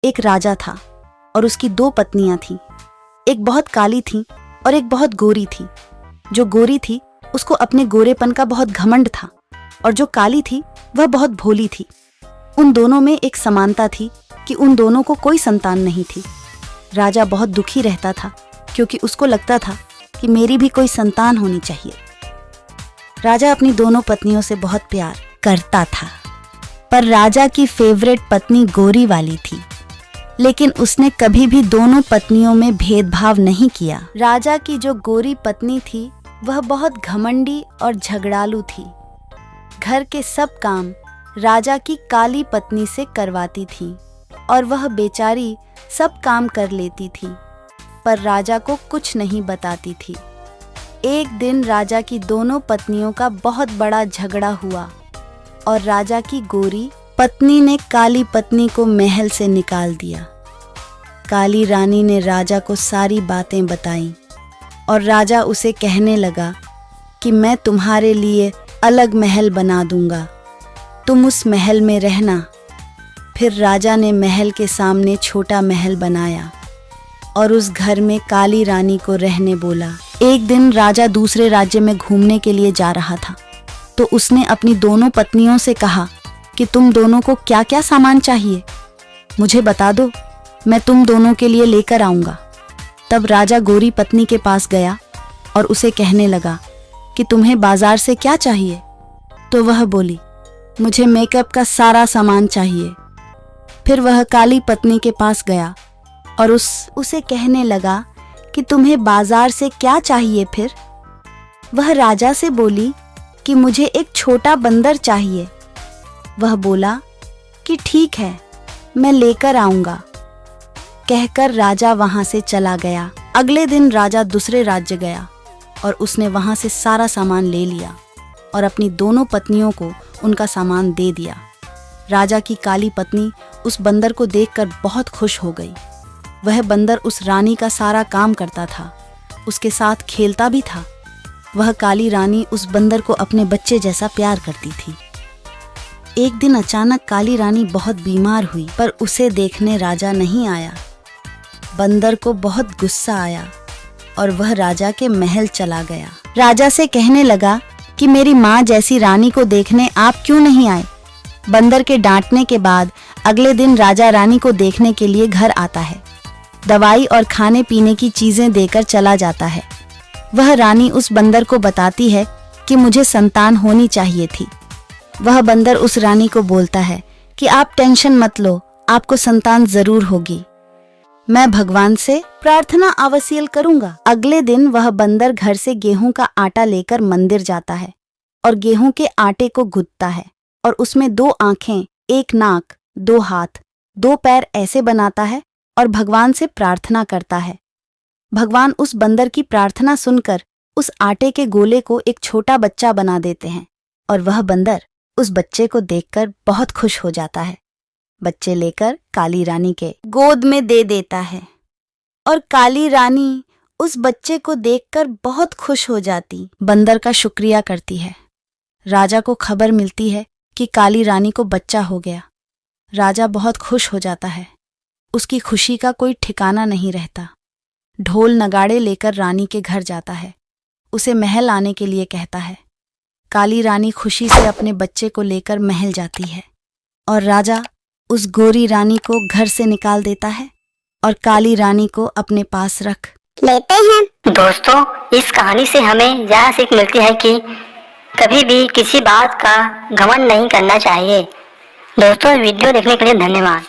एक राजा था और उसकी 2 पत्नियां थीं। एक बहुत काली थी और एक बहुत गोरी थी। जो गोरी थी उसको अपने गोरेपन का बहुत घमंड था और जो काली थी वह बहुत भोली थी। उन दोनों में एक समानता थी कि उन दोनों को कोई संतान नहीं थी। राजा बहुत दुखी रहता था क्योंकि उसको लगता था कि मेरी भी कोई संतान होनी चाहिए। राजा अपनी दोनों पत्नियों से बहुत प्यार करता था, पर राजा की फेवरेट पत्नी गोरी वाली थी। लेकिन उसने कभी भी दोनों पत्नियों में भेदभाव नहीं किया। राजा की जो गोरी पत्नी थी वह बहुत घमंडी और झगड़ालू थी। घर के सब काम राजा की काली पत्नी से करवाती थी और वह बेचारी सब काम कर लेती थी, पर राजा को कुछ नहीं बताती थी। एक दिन राजा की दोनों पत्नियों का बहुत बड़ा झगड़ा हुआ और राजा की गोरी पत्नी ने काली पत्नी को महल से निकाल दिया। काली रानी ने राजा को सारी बातें बताईं और राजा उसे कहने लगा कि मैं तुम्हारे लिए अलग महल बना दूंगा, तुम उस महल में रहना। फिर राजा ने महल के सामने छोटा महल बनाया और उस घर में काली रानी को रहने बोला। एक दिन राजा दूसरे राज्य में घूमने के लिए जा रहा था, तो उसने अपनी दोनों पत्नियों से कहा कि तुम दोनों को क्या क्या सामान चाहिए, मुझे बता दो, मैं तुम दोनों के लिए लेकर आऊंगा। तब राजा गोरी पत्नी के पास गया और उसे कहने लगा कि तुम्हें बाजार से क्या चाहिए? तो वह बोली, मुझे मेकअप का सारा सामान चाहिए। फिर वह काली पत्नी के पास गया और उसे कहने लगा कि तुम्हें बाजार से क्या चाहिए? फिर वह राजा से बोली कि मुझे एक छोटा बंदर चाहिए। वह बोला कि ठीक है, मैं लेकर आऊंगा। कहकर राजा वहां से चला गया। अगले दिन राजा दूसरे राज्य गया और उसने वहां से सारा सामान ले लिया और अपनी दोनों पत्नियों को उनका सामान दे दिया। राजा की काली पत्नी उस बंदर को देखकर बहुत खुश हो गई। वह बंदर उस रानी का सारा काम करता था, उसके साथ खेलता भी था। वह काली रानी उस बंदर को अपने बच्चे जैसा प्यार करती थी। एक दिन अचानक काली रानी बहुत बीमार हुई, पर उसे देखने राजा नहीं आया। बंदर को बहुत गुस्सा आया और वह राजा के महल चला गया। राजा से कहने लगा कि मेरी माँ जैसी रानी को देखने आप क्यों नहीं आए? बंदर के डांटने के बाद अगले दिन राजा रानी को देखने के लिए घर आता है। दवाई और खाने पीने की चीजें देकर चला जाता है। वह रानी उस बंदर को बताती है कि मुझे संतान होनी चाहिए थी। वह बंदर उस रानी को बोलता है कि आप टेंशन मत लो, आपको संतान जरूर होगी। मैं भगवान से प्रार्थना अवश्य करूंगा। अगले दिन वह बंदर घर से गेहूं का आटा लेकर मंदिर जाता है और गेहूं के आटे को गूंथता है और उसमें 2 आंखें, 1 नाक, 2 हाथ, 2 पैर ऐसे बनाता है और भगवान से प्रार्थना करता है। भगवान उस बंदर की प्रार्थना सुनकर उस आटे के गोले को एक छोटा बच्चा बना देते हैं और वह बंदर उस बच्चे को देखकर बहुत खुश हो जाता है। बच्चे लेकर काली रानी के गोद में दे देता है और काली रानी उस बच्चे को देखकर बहुत खुश हो जाती, बंदर का शुक्रिया करती है। राजा को खबर मिलती है कि काली रानी को बच्चा हो गया। राजा बहुत खुश हो जाता है। उसकी खुशी का कोई ठिकाना नहीं रहता। ढोल नगाड़े लेकर रानी के घर जाता है, उसे महल आने के लिए कहता है। काली रानी खुशी से अपने बच्चे को लेकर महल जाती है और राजा उस गोरी रानी को घर से निकाल देता है और काली रानी को अपने पास रख लेते हैं। दोस्तों, इस कहानी से हमें यह सीख मिलती है कि कभी भी किसी बात का घमंड नहीं करना चाहिए। दोस्तों, वीडियो देखने के लिए धन्यवाद।